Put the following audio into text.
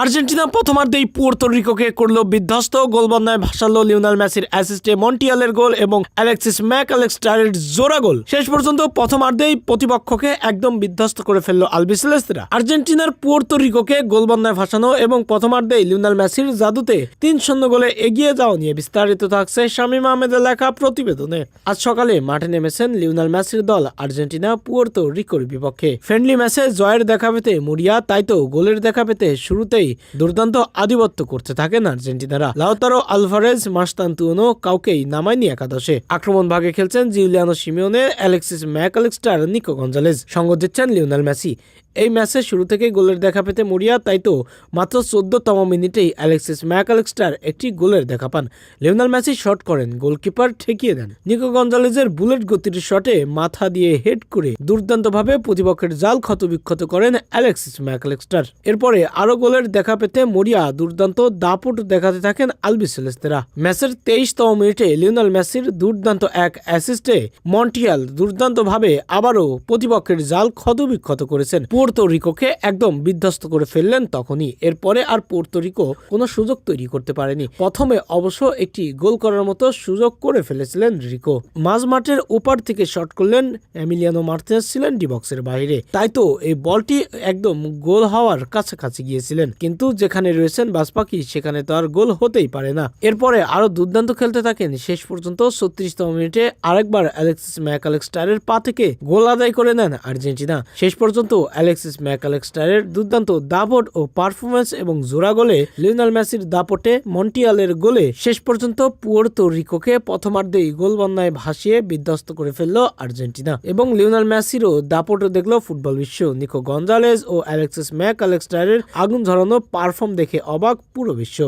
Argentina প্রথমার্ধেই Puerto রিকোকে করলো বিধ্বস্ত, গোলবন্যায় ভাসালো Lionel মেসির অ্যাসিস্টে মন্টিয়ালের গোল এবং অ্যালেক্সিস ম্যাক আলেক্সটারের জোড়া গোল। শেষ পর্যন্ত প্রথমার্ধেই প্রতিপক্ষকে একদম বিধ্বস্ত করে ফেললো আলবিসেলেস্তেরা। আর্জেন্টিনার পুয়ের্তো রিকোকে গোলবন্যায় ভাসানো এবং প্রথমার্ধেই লিওনেল মেসির জাদুতে ৩-০ গোলে এগিয়ে যাওয়া নিয়ে বিস্তারিত থাকছে শামীম আহমেদের লেখা প্রতিবেদনে। আজ সকালে মাঠে নেমেছেন লিওনেল মেসির দল আর্জেন্টিনা পুয়ের্তো রিকোর বিপক্ষে। ফ্রেন্ডলি ম্যাচে জয়ের দেখা পেতে মরিয়া, তাই তো গোলের দেখা পেতে শুরুতেই দুর্দান্ত আধিপত্য করতে থাকেন আর্জেন্টিনারা। লাউতারো আলভারেজ, মাস্তান্তুয়ানো কাউকেই নামায়নি একাদশে। আক্রমণ ভাগে খেলছেন Giuliano Simeone, Alexis Mac Allister, Nico Gonzalez. সঙ্গ দিচ্ছেন লিওনেল মেসি। এই ম্যাচে শুরু থেকে গোলের দেখা পেতে মরিয়া, তাই তো মাত্র ১৪তম মিনিটেই অ্যালেক্সিস ম্যাক আলেক্সটার একটি গোলের দেখা পান। লিওনেল মেসি শট করেন, গোলকিপার ঠেকিয়ে দেন। নিকো গঞ্জালেজের বুলেট গতির শটে মাথা দিয়ে হেড করে দুর্দান্তভাবে প্রতিপক্ষের জাল ক্ষতবিক্ষত করেন অ্যালেক্সিস ম্যাক আলেক্সটার। এরপরে আরো গোলের দেখা পেতে মরিয়া দুর্দান্ত দাপট দেখাতে থাকেন আলবিসেলেস্তেরা। ম্যাচের ২৩তম মিনিটে লিওনেল মেসির দুর্দান্ত এক অ্যাসিস্টে মন্টিয়াল দুর্দান্তভাবে আবারও প্রতিপক্ষের জাল ক্ষতবিক্ষত করেছেন। পুয়ের্তো রিকোকে একদম বিধ্বস্ত করে ফেললেন তখনই। এরপরে আর পুয়ের্তো রিকো কোনো সুযোগ তৈরি করতে পারেনি। প্রথমে অবশ্য একটি গোল করার মতো সুযোগ করে ফেলেছিলেন রিকো। মাঝ মাঠের ওপার থেকে শট করলেন, এমিলিয়ানো মার্টিনেজ ছিলেন ডি বক্সের বাইরে, তাই তো এই বলটি একদম গোল হওয়ার কাছাকাছি গিয়েছিলেন, কিন্তু যেখানে রয়েছেন বাজপাখি সেখানে তো আর গোল হতেই পারে না। এরপরে আরো দুর্দান্ত খেলতে থাকেন। শেষ পর্যন্ত ৩৬তম মিনিটে আরেকবার অ্যালেক্সিস ম্যাক আলেক্সটারের পা থেকে গোল আদায় করে নেন আর্জেন্টিনা। শেষ পর্যন্ত অ্যালেক্সিস ম্যাক আলেক্সটারের দুর্দান্ত দাপট ও পারফরমেন্স এবং জোড়া গোলে লিওনেল মেসির দাপটে মন্টিয়ালের গোলে শেষ পর্যন্ত পুয়ের্তো রিকোকে প্রথমার্ধেই গোলবন্যায় ভাসিয়ে বিধ্বস্ত করে ফেলল আর্জেন্টিনা। এবং লিওনেল মেসিরও দাপটও দেখল ফুটবল বিশ্ব। নিকো গঞ্জালেজ ও অ্যালেক্সিস ম্যাক আলেক্সটারের আগুন ঝরানো পারফর্ম দেখে অবাক পুরো বিশ্ব।